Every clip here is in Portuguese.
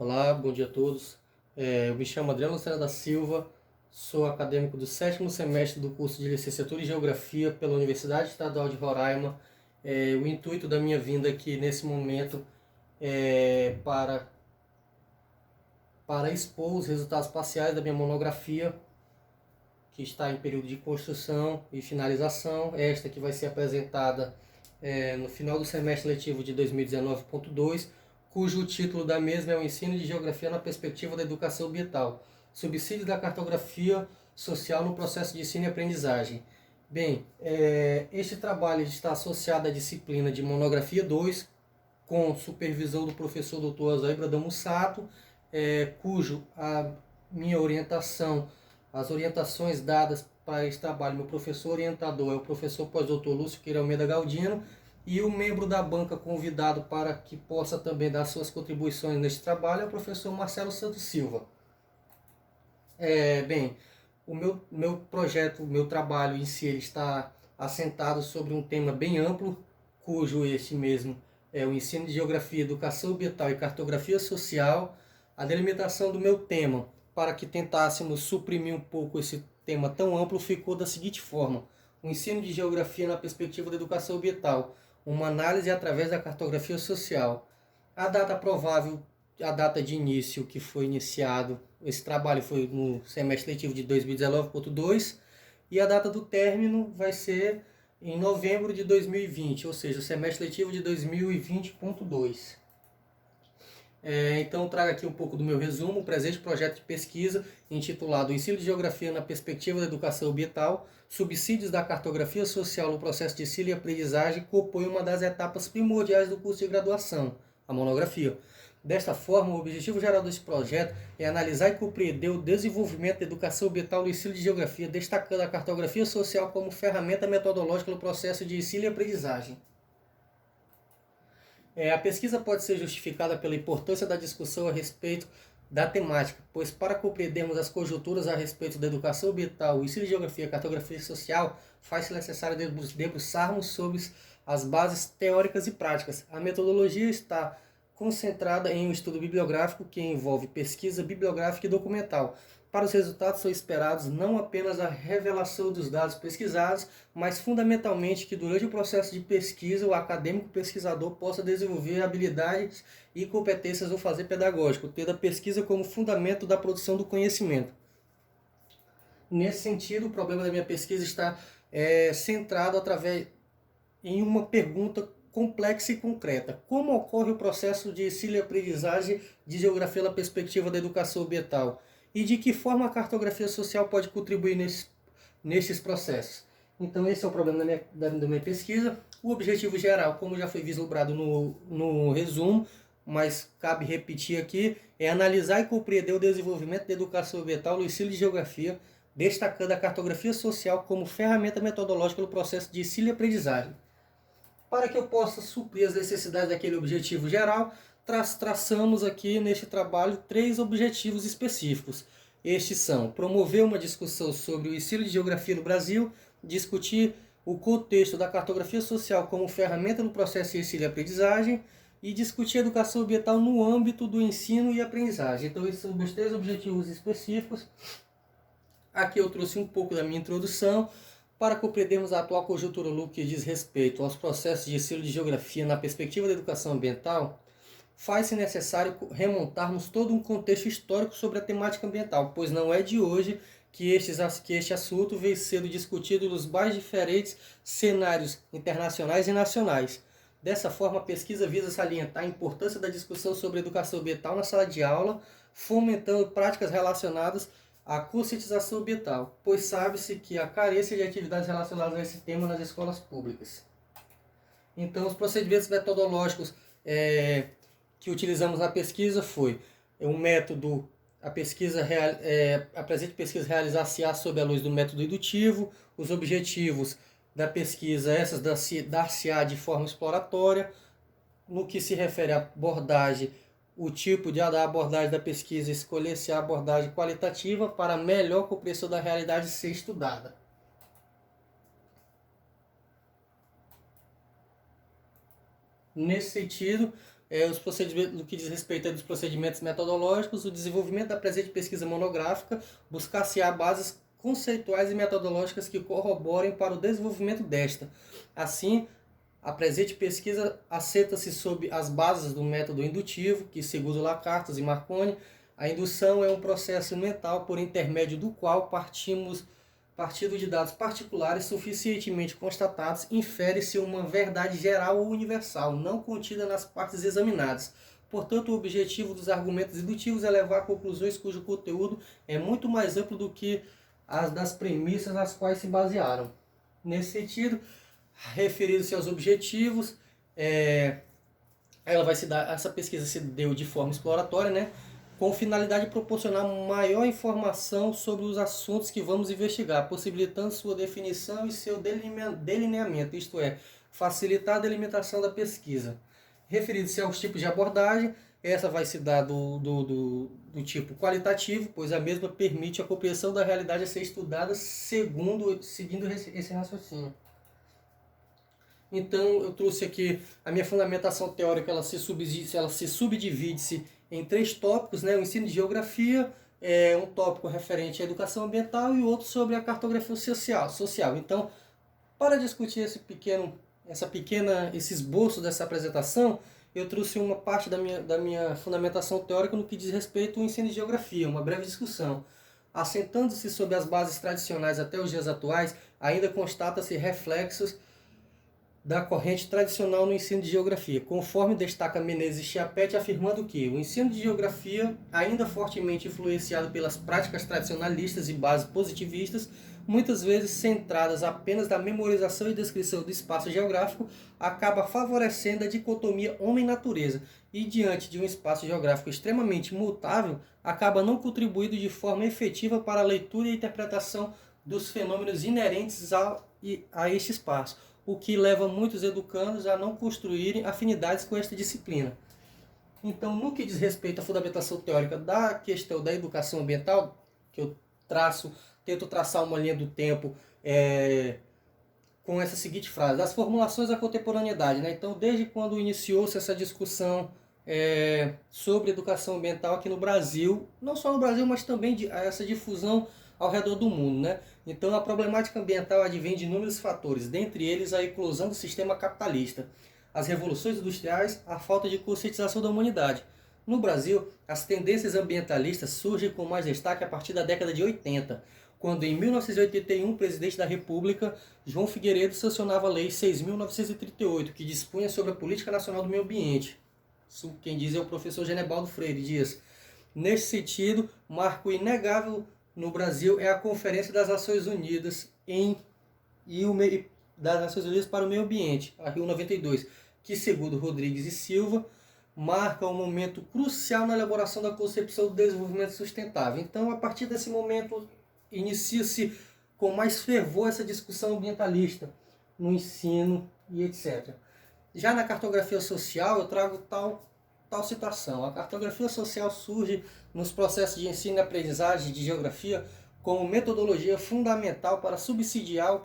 Olá, bom dia a todos. Eu me chamo Adriano Lucena da Silva, sou acadêmico do 7º semestre do curso de Licenciatura em Geografia pela Universidade Estadual de Roraima. O intuito da minha vinda aqui nesse momento é para expor os resultados parciais da minha monografia, que está em período de construção e finalização. Esta que vai ser apresentada no final do semestre letivo de 2019.2, cujo título da mesma é o Ensino de Geografia na Perspectiva da Educação Ambiental, subsídios da cartografia social no processo de ensino e aprendizagem. Bem, este trabalho está associado à disciplina de Monografia 2, com supervisão do professor Dr. Osair Bradão Mussato, cujo a minha orientação, as orientações dadas para esse trabalho, meu professor orientador é o professor pós-doutor Lúcio Queira Almeida Galdino, e o membro da banca convidado para que possa também dar suas contribuições neste trabalho é o professor Marcelo Santos Silva. Bem, o meu projeto, o meu trabalho em si, ele está assentado sobre um tema bem amplo, cujo este mesmo é o ensino de geografia, educação ambiental e cartografia social. A delimitação do meu tema, para que tentássemos suprimir um pouco esse tema tão amplo, ficou da seguinte forma: o ensino de geografia na perspectiva da educação ambiental, uma análise através da cartografia social. A data provável, a data de início que foi iniciado, esse trabalho foi no semestre letivo de 2019.2, e a data do término vai ser em novembro de 2020, ou seja, o semestre letivo de 2020.2. Então trago aqui um pouco do meu resumo. O presente projeto de pesquisa, intitulado Ensino de Geografia na Perspectiva da Educação Ambiental, subsídios da cartografia social no processo de ensino e aprendizagem, compõe uma das etapas primordiais do curso de graduação, a monografia. Desta forma, o objetivo geral desse projeto é analisar e compreender o desenvolvimento da educação ambiental no ensino de geografia, destacando a cartografia social como ferramenta metodológica no processo de ensino e aprendizagem. A pesquisa pode ser justificada pela importância da discussão a respeito da temática, pois para compreendermos as conjunturas a respeito da educação ambiental, o ensino de geografia e cartografia social, faz-se necessário debruçarmos sobre as bases teóricas e práticas. A metodologia está concentrada em um estudo bibliográfico que envolve pesquisa bibliográfica e documental. Para os resultados são esperados não apenas a revelação dos dados pesquisados, mas fundamentalmente que durante o processo de pesquisa o acadêmico pesquisador possa desenvolver habilidades e competências no fazer pedagógico, tendo a pesquisa como fundamento da produção do conhecimento. Nesse sentido, o problema da minha pesquisa está centrado em uma pergunta complexa e concreta: como ocorre o processo de ensino e aprendizagem de geografia na perspectiva da educação ambiental? E de que forma a cartografia social pode contribuir nesses processos? Então esse é o problema da minha pesquisa. O objetivo geral, como já foi vislumbrado no resumo, mas cabe repetir aqui, é analisar e compreender o desenvolvimento da educação ambiental no ensino de geografia, destacando a cartografia social como ferramenta metodológica no processo de ensino e aprendizagem. Para que eu possa suprir as necessidades daquele objetivo geral, traçamos aqui neste trabalho 3 objetivos específicos. Estes são: promover uma discussão sobre o ensino de geografia no Brasil, discutir o contexto da cartografia social como ferramenta no processo de ensino e aprendizagem, e discutir a educação ambiental no âmbito do ensino e aprendizagem. Então esses são os 3 objetivos específicos. Aqui eu trouxe um pouco da minha introdução. Para compreendermos a atual conjuntura no que diz respeito aos processos de ensino de geografia na perspectiva da educação ambiental, faz-se necessário remontarmos todo um contexto histórico sobre a temática ambiental, pois não é de hoje que este assunto vem sendo discutido nos mais diferentes cenários internacionais e nacionais. Dessa forma, a pesquisa visa salientar a importância da discussão sobre educação ambiental na sala de aula, fomentando práticas relacionadas à conscientização ambiental, pois sabe-se que há carência de atividades relacionadas a esse tema nas escolas públicas. Então, os procedimentos metodológicos que utilizamos na pesquisa foi um método, a presente pesquisa realizar-se-á sob a luz do método indutivo. Os objetivos da pesquisa, essas dar-se-á de forma exploratória. No que se refere à abordagem, o tipo da abordagem da pesquisa, escolher-se a abordagem qualitativa para melhor compreensão da realidade ser estudada. Nesse sentido, os procedimentos, no que diz respeito dos procedimentos metodológicos, o desenvolvimento da presente pesquisa monográfica, buscar-se-á bases conceituais e metodológicas que corroborem para o desenvolvimento desta. Assim, a presente pesquisa assenta-se sob as bases do método indutivo, que, segundo Lacartas e Marconi, a indução é um processo mental por intermédio do qual partindo de dados particulares suficientemente constatados, infere-se uma verdade geral ou universal, não contida nas partes examinadas. Portanto, o objetivo dos argumentos indutivos é levar a conclusões cujo conteúdo é muito mais amplo do que as das premissas nas quais se basearam. Nesse sentido, referindo-se aos objetivos, essa pesquisa se deu de forma exploratória, né? Com finalidade de proporcionar maior informação sobre os assuntos que vamos investigar, possibilitando sua definição e seu delineamento, isto é, facilitar a delimitação da pesquisa. Referido-se aos tipos de abordagem, essa vai se dar do tipo qualitativo, pois a mesma permite a compreensão da realidade a ser estudada seguindo esse raciocínio. Então, eu trouxe aqui a minha fundamentação teórica, ela se subdivide-se em 3 tópicos, né? O ensino de geografia, um tópico referente à educação ambiental e outro sobre a cartografia social. Então, para discutir esse esboço dessa apresentação, eu trouxe uma parte da minha fundamentação teórica no que diz respeito ao ensino de geografia, uma breve discussão. Assentando-se sobre as bases tradicionais até os dias atuais, ainda constata-se reflexos da corrente tradicional no ensino de geografia, conforme destaca Menezes Chiapetti, afirmando que o ensino de geografia, ainda fortemente influenciado pelas práticas tradicionalistas e bases positivistas, muitas vezes centradas apenas na memorização e descrição do espaço geográfico, acaba favorecendo a dicotomia homem-natureza e, diante de um espaço geográfico extremamente mutável, acaba não contribuindo de forma efetiva para a leitura e interpretação dos fenômenos inerentes a este espaço, o que leva muitos educandos a não construírem afinidades com esta disciplina. Então, no que diz respeito à fundamentação teórica da questão da educação ambiental, que eu tento traçar uma linha do tempo com essa seguinte frase: das formulações à contemporaneidade. Né? Então, desde quando iniciou-se essa discussão sobre educação ambiental aqui no Brasil, não só no Brasil, mas também essa difusão ao redor do mundo, né? Então, a problemática ambiental advém de inúmeros fatores, dentre eles a eclosão do sistema capitalista, as revoluções industriais, a falta de conscientização da humanidade. No Brasil, as tendências ambientalistas surgem com mais destaque a partir da década de 80, quando em 1981 o presidente da República, João Figueiredo, sancionava a Lei 6.938, que dispunha sobre a Política Nacional do Meio Ambiente. Isso quem diz é o professor Genebaldo Freire Dias. Nesse sentido, marco inegável no Brasil é a Conferência das Nações Unidas das Nações Unidas para o Meio Ambiente, a Rio 92, que, segundo Rodrigues e Silva, marca um momento crucial na elaboração da concepção do desenvolvimento sustentável. Então, a partir desse momento, inicia-se com mais fervor essa discussão ambientalista no ensino e etc. Já na cartografia social, eu trago tal citação: a cartografia social surge nos processos de ensino e aprendizagem de geografia como metodologia fundamental para subsidiar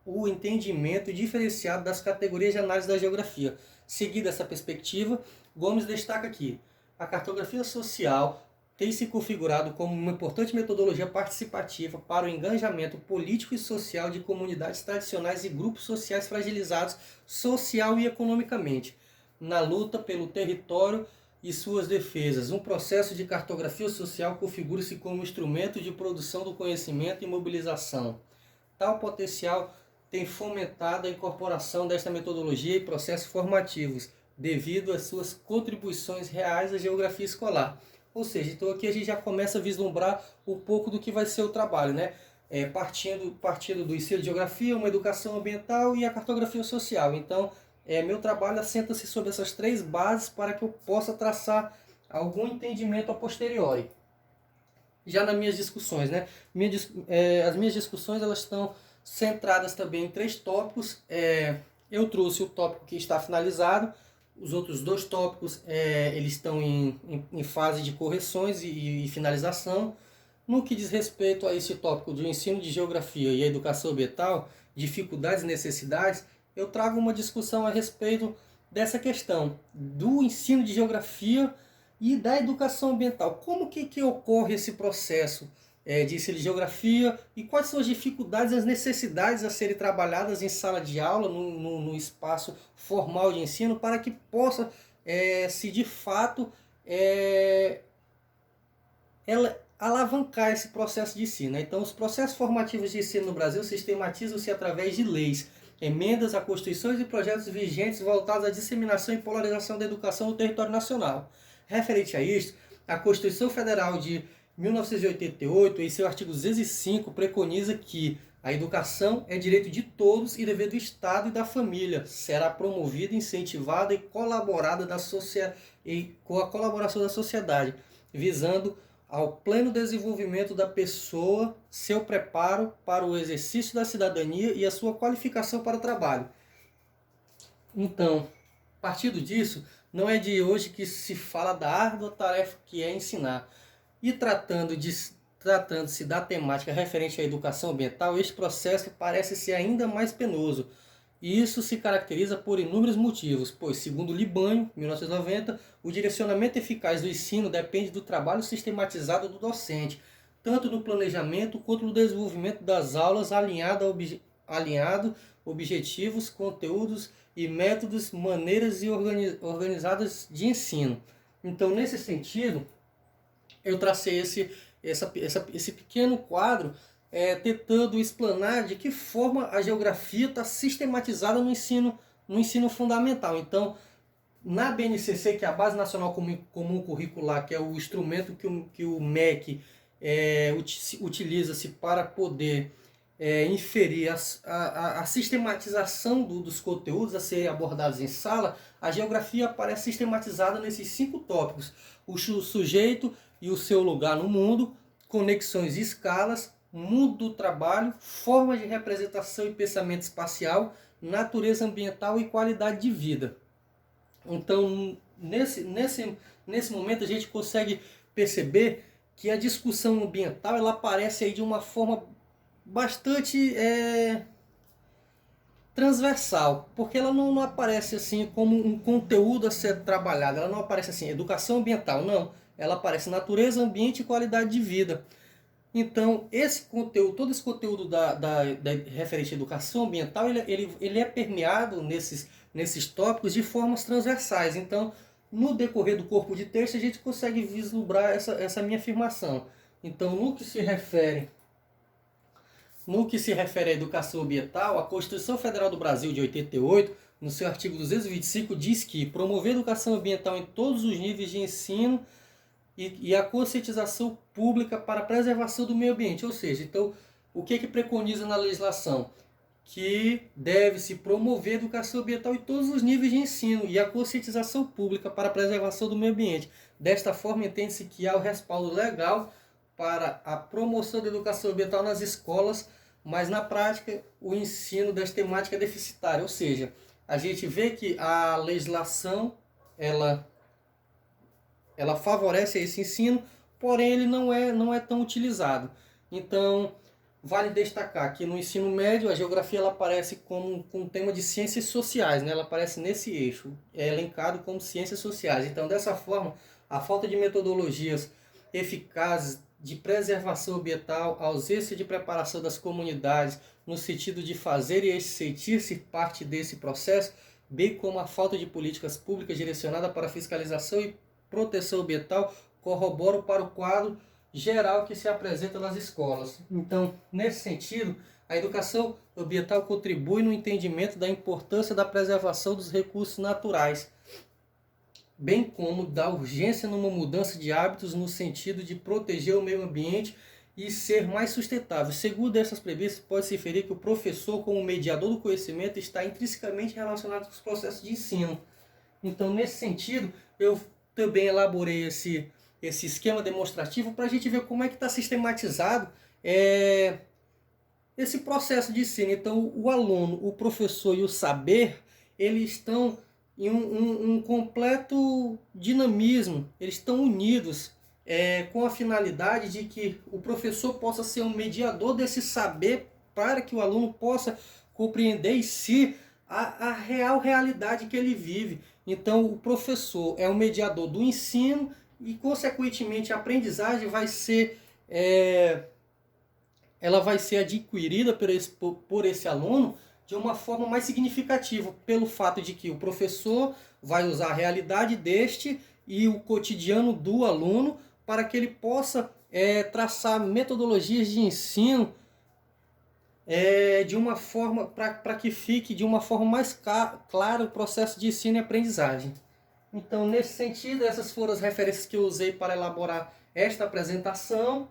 o entendimento diferenciado das categorias de análise da geografia. Seguida essa perspectiva, Gomes destaca que a cartografia social tem se configurado como uma importante metodologia participativa para o engajamento político e social de comunidades tradicionais e grupos sociais fragilizados social e economicamente, na luta pelo território e suas defesas. Um processo de cartografia social configura-se como instrumento de produção do conhecimento e mobilização. Tal potencial tem fomentado a incorporação desta metodologia em processos formativos, devido às suas contribuições reais à geografia escolar. Ou seja, então aqui a gente já começa a vislumbrar um pouco do que vai ser o trabalho, né? Partindo do ensino de geografia, uma educação ambiental e a cartografia social. Então, meu trabalho assenta-se sobre essas 3 bases para que eu possa traçar algum entendimento a posteriori. Já nas minhas discussões, né? As minhas discussões elas estão centradas também em 3 tópicos. Eu trouxe o tópico que está finalizado. Os outros 2 tópicos eles estão em fase de correções e finalização. No que diz respeito a esse tópico do ensino de geografia e a educação ambiental, dificuldades e necessidades, eu trago uma discussão a respeito dessa questão do ensino de geografia e da educação ambiental. Como que ocorre esse processo de ensino de geografia e quais são as dificuldades e as necessidades a serem trabalhadas em sala de aula, no espaço formal de ensino, para que possa se de fato ela alavancar esse processo de ensino. Então, os processos formativos de ensino no Brasil sistematizam-se através de leis, emendas a constituições e projetos vigentes voltados à disseminação e polarização da educação no território nacional. Referente a isto, a Constituição Federal de 1988, em seu artigo 205, preconiza que a educação é direito de todos e dever do Estado e da família. Será promovida, incentivada e colaborada com a colaboração da sociedade, visando ao pleno desenvolvimento da pessoa, seu preparo para o exercício da cidadania e a sua qualificação para o trabalho. Então, partindo disso, não é de hoje que se fala da árdua tarefa que é ensinar. E tratando-se da temática referente à educação ambiental, este processo parece ser ainda mais penoso. E isso se caracteriza por inúmeros motivos, pois, segundo Libânio, 1990, o direcionamento eficaz do ensino depende do trabalho sistematizado do docente, tanto no planejamento quanto no desenvolvimento das aulas alinhado objetivos, conteúdos e métodos, maneiras e organizadas de ensino. Então, nesse sentido, eu tracei esse pequeno quadro tentando explanar de que forma a geografia está sistematizada no ensino fundamental. Então, na BNCC, que é a Base Nacional Comum Curricular, que é o instrumento que o MEC utiliza-se para poder inferir a sistematização dos conteúdos a serem abordados em sala, a geografia aparece sistematizada nesses 5 tópicos: o sujeito e o seu lugar no mundo, conexões e escalas, mundo do trabalho, formas de representação e pensamento espacial, natureza ambiental e qualidade de vida. Então, nesse momento, a gente consegue perceber que a discussão ambiental ela aparece aí de uma forma bastante transversal, porque ela não aparece assim como um conteúdo a ser trabalhado, ela não aparece assim, educação ambiental, não. Ela aparece natureza, ambiente e qualidade de vida. Então, esse conteúdo, todo esse conteúdo da referente à educação ambiental, ele é permeado nesses tópicos de formas transversais. Então, no decorrer do corpo de texto, a gente consegue vislumbrar essa minha afirmação. Então, no que se refere à educação ambiental, a Constituição Federal do Brasil de 88, no seu artigo 225, diz que promover a educação ambiental em todos os níveis de ensino e a conscientização pública para a preservação do meio ambiente. Ou seja, então, o que preconiza na legislação? Que deve-se promover a educação ambiental em todos os níveis de ensino e a conscientização pública para a preservação do meio ambiente. Desta forma, entende-se que há o respaldo legal para a promoção da educação ambiental nas escolas, mas na prática o ensino desta temática é deficitário. Ou seja, a gente vê que a legislação ela favorece esse ensino, porém ele não é tão utilizado. Então, vale destacar que no ensino médio a geografia ela aparece com um tema de ciências sociais, né? Ela aparece nesse eixo, é elencado como ciências sociais. Então, dessa forma, a falta de metodologias eficazes de preservação ambiental, a ausência de preparação das comunidades no sentido de fazer e sentir-se parte desse processo, bem como a falta de políticas públicas direcionadas para a fiscalização e proteção ambiental, corroboram para o quadro geral que se apresenta nas escolas. Então, nesse sentido, a educação ambiental contribui no entendimento da importância da preservação dos recursos naturais, bem como da urgência numa mudança de hábitos no sentido de proteger o meio ambiente e ser mais sustentável. Segundo essas premissas, pode-se inferir que o professor, como mediador do conhecimento, está intrinsecamente relacionado com os processos de ensino. Então, nesse sentido, eu também elaborei esse esquema demonstrativo para a gente ver como é que está sistematizado esse processo de ensino. Então, o aluno, o professor e o saber, eles estão em um completo dinamismo, eles estão unidos com a finalidade de que o professor possa ser um mediador desse saber para que o aluno possa compreender em si a real realidade que ele vive. Então, o professor é o mediador do ensino e, consequentemente, a aprendizagem vai ser, ela vai ser adquirida por esse aluno de uma forma mais significativa, pelo fato de que o professor vai usar a realidade deste e o cotidiano do aluno para que ele possa traçar metodologias de ensino de uma forma para que fique de uma forma mais clara o processo de ensino e aprendizagem. Então, nesse sentido, essas foram as referências que eu usei para elaborar esta apresentação.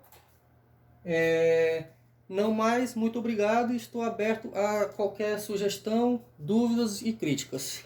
Não mais, muito obrigado e estou aberto a qualquer sugestão, dúvidas e críticas.